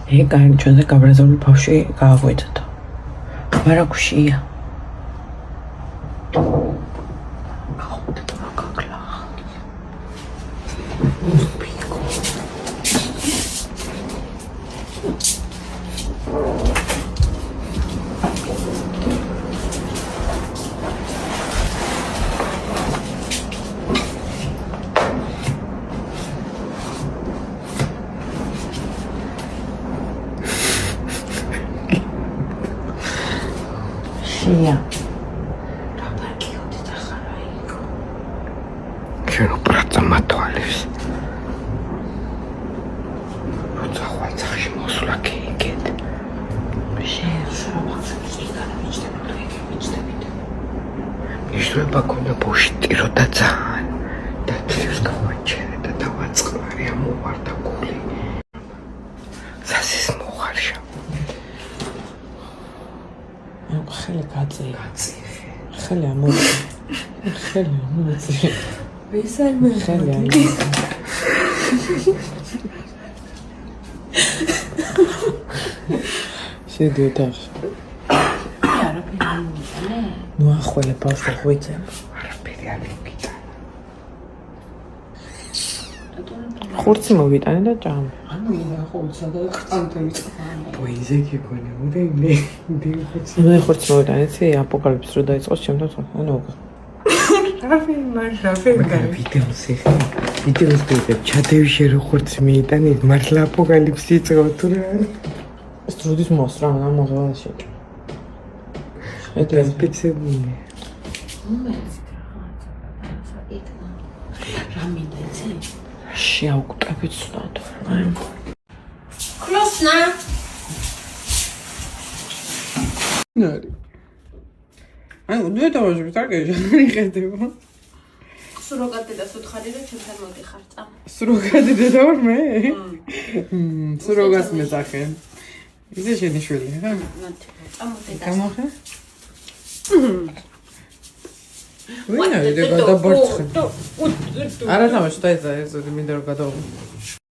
ეგ ჩვენზე გაბრაზებული ბავშვი გააგვეცდა. მაგრამ გუშია. Ia. Quiero prata matoales. Rotsa xoatsახში მოსვლა გიგეთ. ნიშნულობა ქონდა ბოშტირო და ძალიან დათრიოს გავაჩერე და დავაწყნარი ამოვარდა გული. სასის მოხარშა. ხელი გაწი. ხელი ამოწი. ხელი ამოწი. ვისაიმე ხელი ამოწი. შედიოდა. არაფერი ამოიწანე. ნუ ახველე ბავშვი ღვიძე. არაფერი არ მიგიტანა. ხურცი მოვიტანე და ჭამე. ანუ იდა ხურცა და ყანტე ვიწყდა. ბოიზე გიგონი უდენე ხურცი. მე ხურცი მოვიტანე, ცი აპოკალიფს რო დაიწყოს ჩემთან ანუ ვიდეოს ეხლა ვიდეოს ვიღებ ჩადევიშე რო ხურცი მიიტანე მართლა აპოკალიფსი იწყო თუ რა სტრუდის მოსრა ამ მოღალაში ეს სპეციალური რამიდეცი შეაუკვებით ცუდად ქლოსნა ნარი აი უდვეთავაში ვიტარგეჟა მიხედება სუროგატი და სუთხარი და ჩემთან მოგიხარ წამ სუროგატი დედა ვარ მე სუროგას მეძახე ისე შენი შვილი ხა წამოდე და გამახე ვინა იდე გადაბარცხე არა თამაში დაიცა ეს მინდა რომ გადავ